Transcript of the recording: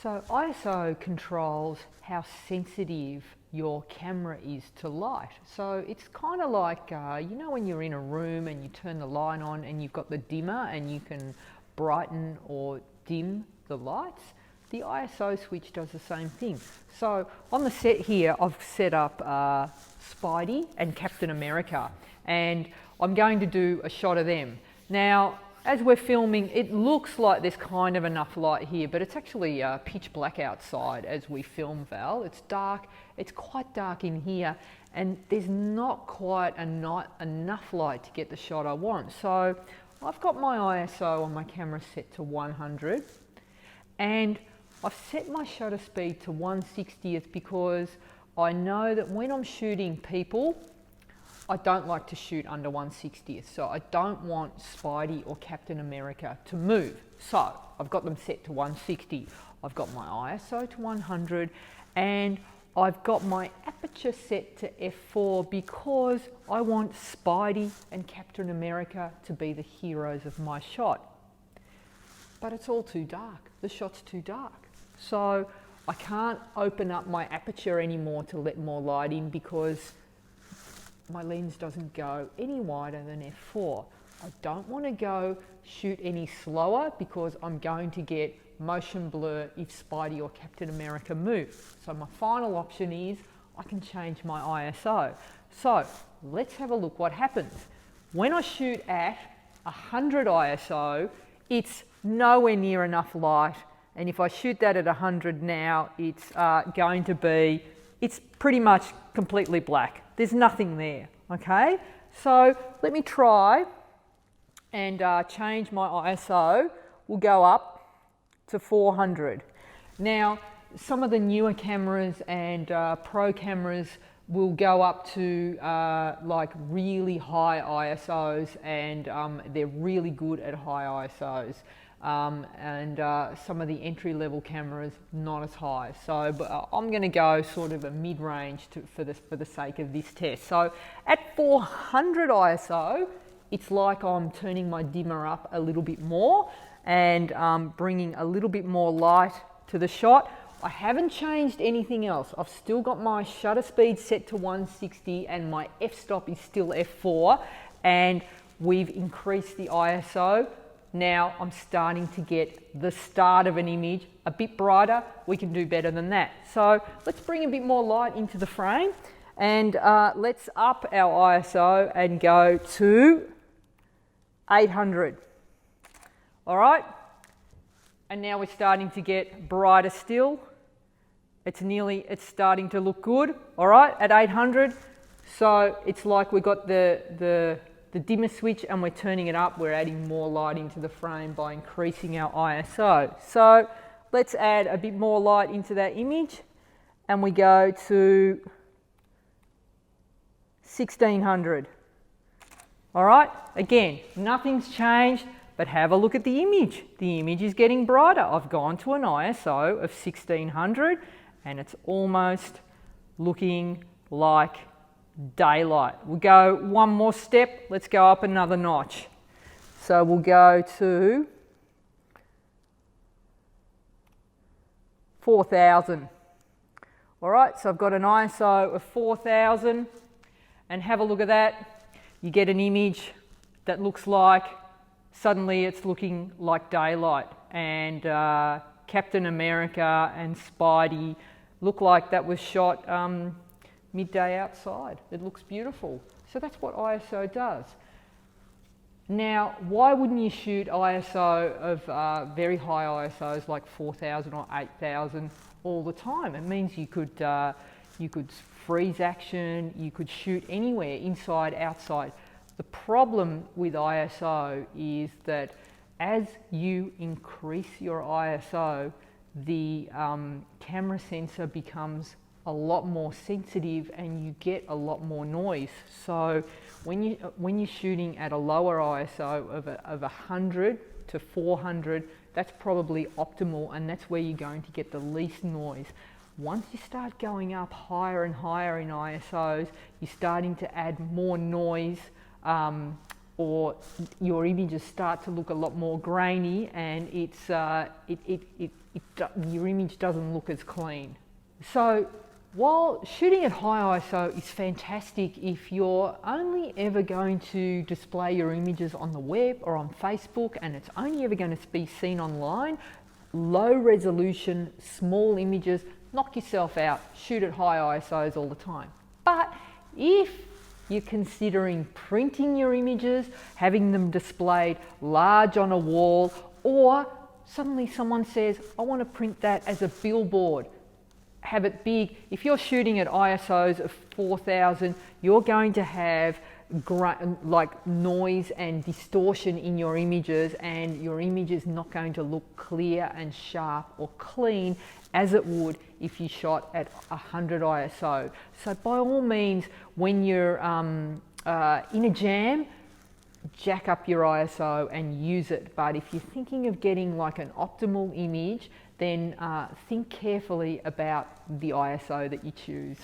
So ISO controls how sensitive your camera is to light. So it's kind of like, you know, when you're in a room and you turn the light on and you've got the dimmer and you can brighten or dim the lights. The ISO switch does the same thing. So on the set here, I've set up Spidey and Captain America, and I'm going to do a shot of them. Now, as we're filming, it looks like there's kind of enough light here, but it's actually pitch black outside as we film, Val. It's dark, it's quite dark in here, and there's not quite enough light to get the shot I want. So I've got my ISO on my camera set to 100, and I've set my shutter speed to 1/60th because I know that when I'm shooting people, I don't like to shoot under 1/60th. So I don't want Spidey or Captain America to move. So I've got them set to 160. I've got my ISO to 100, and I've got my aperture set to f4 because I want Spidey and Captain America to be the heroes of my shot. But it's all too dark. The shot's too dark. So I can't open up my aperture anymore to let more light in because my lens doesn't go any wider than f4. I don't want to go shoot any slower because I'm going to get motion blur if Spidey or Captain America move. So my final option is I can change my ISO. So let's have a look what happens. When I shoot at 100 ISO, it's nowhere near enough light. And if I shoot that at 100 now, it's going to be, it's pretty much completely black. There's nothing there, okay? So let me try and change my ISO. We'll go up to 400. Now, some of the newer cameras and pro cameras will go up to like really high ISOs, and they're really good at high ISOs. Some of the entry-level cameras not as high. So I'm going to go sort of a mid-range for the sake of this test. So at 400 ISO, it's like I'm turning my dimmer up a little bit more and bringing a little bit more light to the shot. I haven't changed anything else. I've still got my shutter speed set to 160 and my f-stop is still f4, and we've increased the ISO. Now I'm starting to get the start of an image a bit brighter. We can do better than that. So let's bring a bit more light into the frame, and let's up our ISO and go to 800. All right, and now we're starting to get brighter still. It's starting to look good. All right, at 800. So it's like we've got the dimmer switch and we're turning it up. We're adding more light into the frame by increasing our ISO. So let's add a bit more light into that image, and we go to 1600. All right, again, nothing's changed, but have a look at the image. The image is getting brighter. I've gone to an ISO of 1600 and it's almost looking like daylight. We'll go one more step. Let's go up another notch. So we'll go to 4000. All right, so I've got an ISO of 4000, and have a look at that. You get an image that looks like, suddenly it's looking like daylight, and Captain America and Spidey look like that was shot midday outside. It looks beautiful. So that's what ISO does. Now, why wouldn't you shoot ISO of very high ISOs like 4000 or 8000 all the time? It means you could freeze action, you could shoot anywhere, inside, outside. The problem with ISO is that as you increase your ISO, the camera sensor becomes a lot more sensitive and you get a lot more noise. So when you're shooting at a lower ISO of 100 to 400, that's probably optimal, and that's where you're going to get the least noise. Once you start going up higher and higher in ISOs, you're starting to add more noise, or your images start to look a lot more grainy, and it your image doesn't look as clean. So while shooting at high ISO is fantastic if you're only ever going to display your images on the web or on Facebook and it's only ever going to be seen online, low resolution, small images, knock yourself out, shoot at high ISOs all the time. But if you're considering printing your images, having them displayed large on a wall, or suddenly someone says, I want to print that as a billboard, have it big. If you're shooting at ISOs of 4000, you're going to have like noise and distortion in your images, and your image is not going to look clear and sharp or clean as it would if you shot at 100 ISO. So by all means, when you're in a jam, jack up your ISO and use it. But if you're thinking of getting like an optimal image, then think carefully about the ISO that you choose.